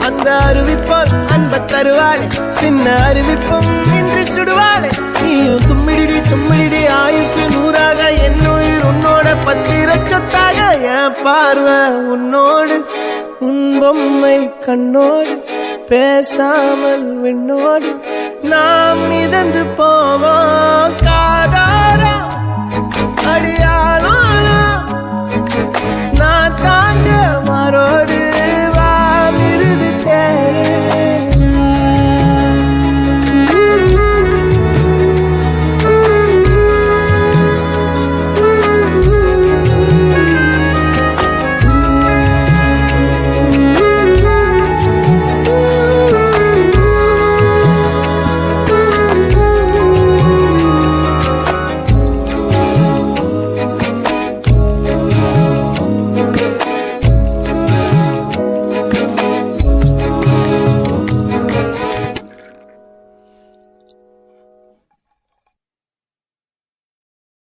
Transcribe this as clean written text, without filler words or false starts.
அந்த அறிவிப்பால் அன்ப தருவாளே சின்ன அறிவிப்பும் இன்றி சுடுவாளே நீயும் தும்மிடி தும்மிடி ஆயுசு 100ஆக என் உயிர் உன்னோட பத்திர சொத்தாக என் பார்வை உன்னோடு உன் பொம்மை கண்ணோடு பேசாமல் விண்ணோடு நாம் மிதந்து போவோம் காதாரா அடியால்